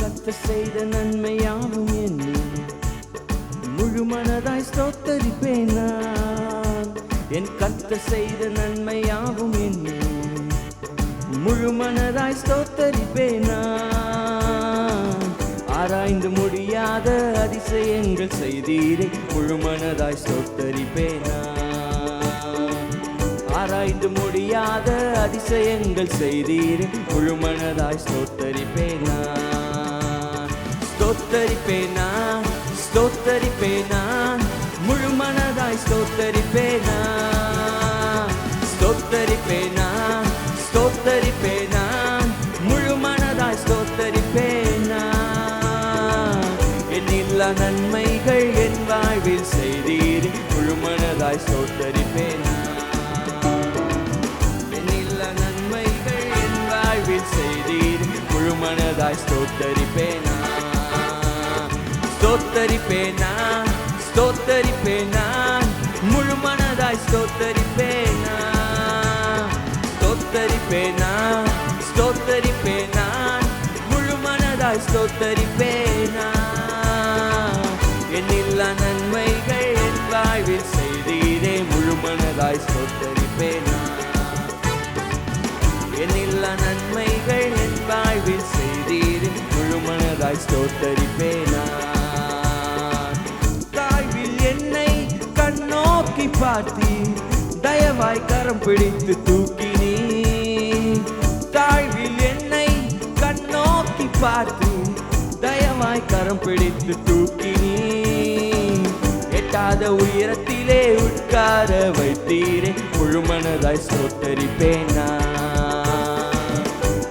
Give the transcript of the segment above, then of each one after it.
கர்த்தர் செய்த நன்மையாவும் எண்ணி முழு மனதாய் ஸ்தோத்தரிப்பேன் நான். என் கர்த்தர் செய்த நன்மையாவும் எண்ணி முழு மனதாய் ஸ்தோத்தரிப்பேன் நான். ஆராய்ந்து முடியாத அதிசயங்கள் செய்தீரே, முழு மனதாய் ஸ்தோத்தரிப்பேன் நான். ஆராய்ந்து முடியாத அதிசயங்கள் செய்தீரே, முழு மனதாய் ஸ்தோத்தரிப்பேன் நான். ஸ்தோத்தரிப்பேன் நான், ஸ்தோத்தரிப்பேன் நான், முழு மனதாய் ஸ்தோத்தரிப்பேன் நான். ஸ்தோத்தரிப்பேன் நான், ஸ்தோத்தரிப்பேன் நான், முழு மனதாய் ஸ்தோத்தரிப்பேன் நான். எண்ணில்லா நன்மைகள் என் வாழ்வில் செய்தீரே, முழு மனதாய் ஸ்தோத்தரிப்பேன் நான். எண்ணில்லா நன்மைகள் என் வாழ்வில் செய்தீரே, முழு மனதாய் ஸ்தோத்தரிப்பேன் நான். ஸ்தோத்தரிப்பேன் நான், ஸ்தோத்தரிப்பேன் நான், முழு மனதாய் ஸ்தோத்தரிப்பேன் நான். ஸ்தோத்தரிப்பேன் நான், ஸ்தோத்தரிப்பேன் நான், முழு மனதாய் ஸ்தோத்தரிப்பேன் நான். எண்ணில்லா நன்மைகள் என் வாழ்வில் செய்தீரே, முழு மனதாய் ஸ்தோத்தரிப்பேன் நான். எண்ணில்லா நன்மைகள் என் வாழ்வில் செய்தீரே, முழு மனதாய் ஸ்தோத்தரிப்பேன் நான். தாழ்வில் என்னை கண்ணோக்கி பார்த்தீர், தயவாய் கரம் பிடித்து தூக்கினீர். தாழ்வில் என்னை கண்ணோக்கி பார்த்தீர், தயவாய் கரம் பிடித்து தூக்கினீர். எட்டாத உயரத்திலே உட்கார வைத்தீரே, முழு மனதாய் ஸ்தோத்தரிப்பேன் நான்.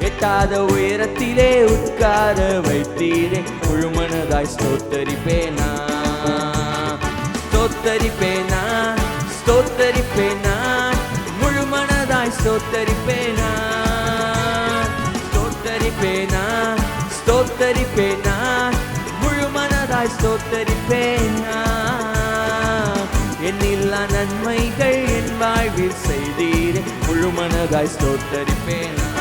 எட்டாத உயரத்திலே உட்கார வைத்தீரே, முழு மனதாய் ஸ்தோத்தரிப்பேன் நான். ஸ்தோத்தரிப்பேன் நான், ஸ்தோத்தரிப்பேன் நான், முழு மனதாய் ஸ்தோத்தரிப்பேன் நான். ஸ்தோத்தரிப்பேன் நான், ஸ்தோத்தரிப்பேன் நான், முழு மனதாய் ஸ்தோத்தரிப்பேன் நான். எண்ணில்லா நன்மைகள் என் வாழ்வில் செய்தீரே, முழு மனதாய் ஸ்தோத்தரிப்பேன் நான்.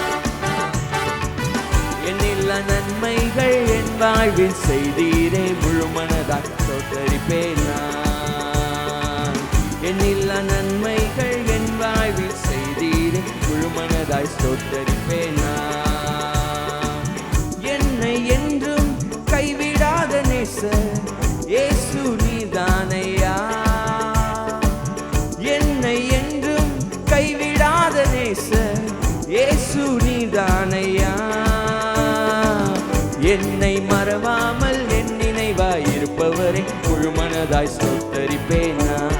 எண்ணில்லா நன்மைகள் என் வாழ்வில் செய்தீரே, முழு மனதாய் ஸ்தோத்தரிப்பேன் நான். எண்ணில்லா நன்மைகள் என் வாழ்வில் செய்தீரே, முழு மனதாய் ஸ்தோத்தரிப்பேன் நான். என்னை என்றும் கைவிடாத நேசர் இயேசு நீதானையா. என்னை என்றும் கைவிடாத நேசர் இயேசு நீதானையா. என்னை மறவாமல் என் நினைவாய் இருப்பவரை, முழு மனதாய் ஸ்தோத்தரிப்பேன் நான்.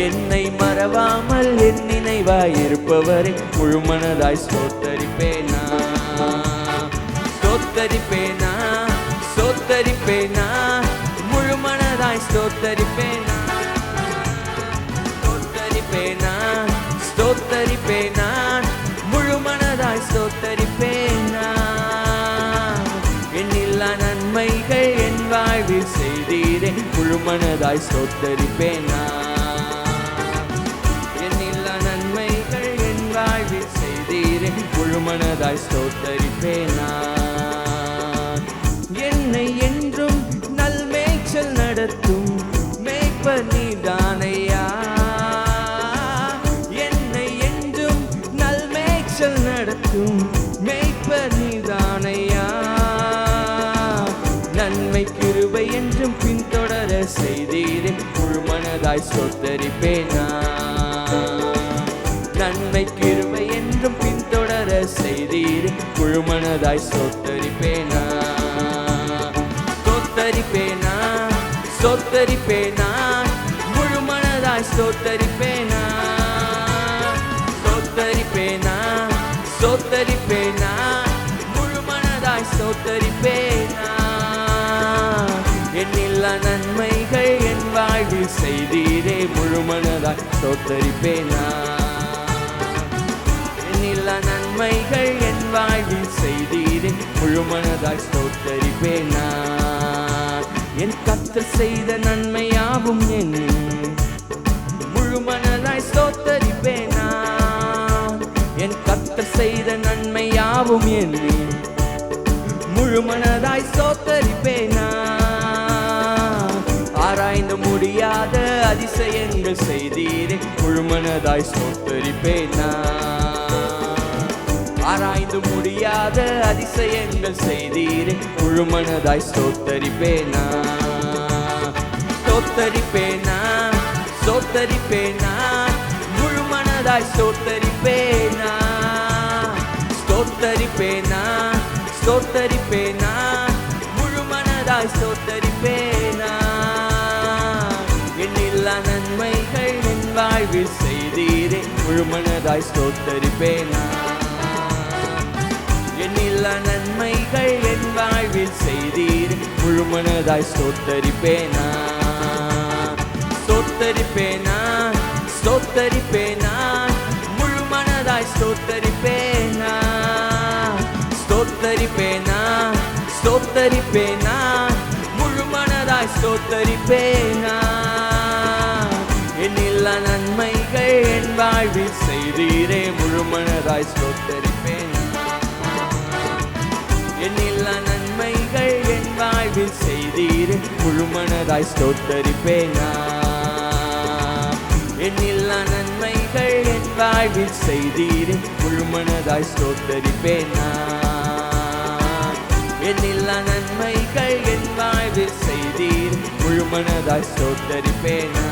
என்னை மறவாமல் என் நினைவாய் இருப்பவரை, முழு மனதாய் ஸ்தோத்தரிப்பேன் நான். ஸ்தோத்தரிப்பேன் நான், ஸ்தோத்தரிப்பேன் நான், முழு மனதாய் ஸ்தோத்தரிப்பேன் நான். ஸ்தோத்தரிப்பேன் நான், ஸ்தோத்தரிப்பேன் நான், முழு மனதாய் ஸ்தோத்தரிப்பேன் நான். எண்ணில்லா நன்மைகள் என் வாழ்வில் செய்தீரே, முழு மனதாய் ஸ்தோத்தரிப்பேன் நான். எண்ணில்லா நன்மைகள் என் வாழ்வில் செய்தீரே, முழு மனதாய் ஸ்தோத்தரிப்பேன் நான். என்னை என்றும் நல்மேய்ச்சல் நடத்தும் மேய்ப்பர் நீதானையா. என்னை என்றும் நல்மேய்ச்சல் நடத்தும் மேய்ப்பர் நீதானையா. நன்மை கிருபை என்றும் பின்தொடர செய்தீரே, முழு மனதாய் ஸ்தோத்தரிப்பேன் நான். நன்மை கிருபை என்றும் பின்தொடர செய்தீரே, முழு மனதாய் ஸ்தோத்தரிப்பேன் நான். ஸ்தோத்தரிப்பேன் நான், ஸ்தோத்தரிப்பேன் நான், முழு மனதாய் ஸ்தோத்தரிப்பேன் நான். ஸ்தோத்தரிப்பேன் நான், ஸ்தோத்தரிப்பேன் நான், முழு மனதாய் ஸ்தோத்தரிப்பேன் நான். எண்ணில்லா நன்மைகள் என் வாழ்வில் செய்தீரே, முழு மனதாய் ஸ்தோத்தரிப்பேன் நான். எண்ணில்லா நன்மைகள் என் வாழ்வில் செய்தீரே, முழு மனதாய் ஸ்தோத்தரிப்பேன் நான். என் கர்த்தர் செய்த நன்மையாவும் எண்ணி முழு மனதாய் ஸ்தோத்தரிப்பேன் நான். என் கர்த்தர் செய்த நன்மையாவும் எண்ணி முழு மனதாய் ஸ்தோத்தரிப்பேனா. ஆராய்ந்து முடியாத அதிசயங்கள் செய்தீரே, முழு மனதாய் ஸ்தோத்தரிப்பேனா. ஆராய்ந்து முடியாத அதிசயங்கள் செய்தீரே, முழு மனதாய் ஸ்தோத்தரிப்பேனா. ஸ்தோத்தரிப்பேனா, ஸ்தோத்தரிப்பேனா, முழு மனதாய் ஸ்தோத்தரிப்பேனா. ஸ்தோத்தரிப்பேனா, ஸ்தோத்தரிப்பேனா, முழு மனதாய் ஸ்தோத்தரிப்பேனா. எண்ணில்லா நன்மைகள் என் வாழ்வில் செய்தீரே, முழு மனதாய் ஸ்தோத்தரிப்பேனா. எண்ணில்லா நன்மைகள் என் வாழ்வில் செய்தீரே, முழு மனதாய் ஸ்தோத்தரிப்பேனா. ஸ்தோத்தரிப்பேனா, ஸ்தோத்தரிப்பேனா, முழு மனதாய் ஸ்தோத்தரிப்பேனா. ஸ்தோத்தரிப்பேனா, ஸ்தோத்தரிப்பேனா, முழு மனதாய் ஸ்தோத்தரிப்பேனா. எண்ணில்லா நன்மைகள் என் வாழ்வில் செய்தீரே, முழு மனதாய் ஸ்தோத்தரிப்பேனா. எண்ணில்லா நன்மைகள் என் வாழ்வில் செய்தீரே, முழு மனதாய் ஸ்தோத்தரிப்பேனா. எண்ணில்லா நன்மைகள் என் வாழ்வில் செய்தீரே, முழு மனதாய் ஸ்தோத்தரிப்பேனா. எண்ணில்லா நன்மைகள் என் வாழ்வில் செய்தீரே, முழு மனதாய் ஸ்தோத்தரிப்பேனா.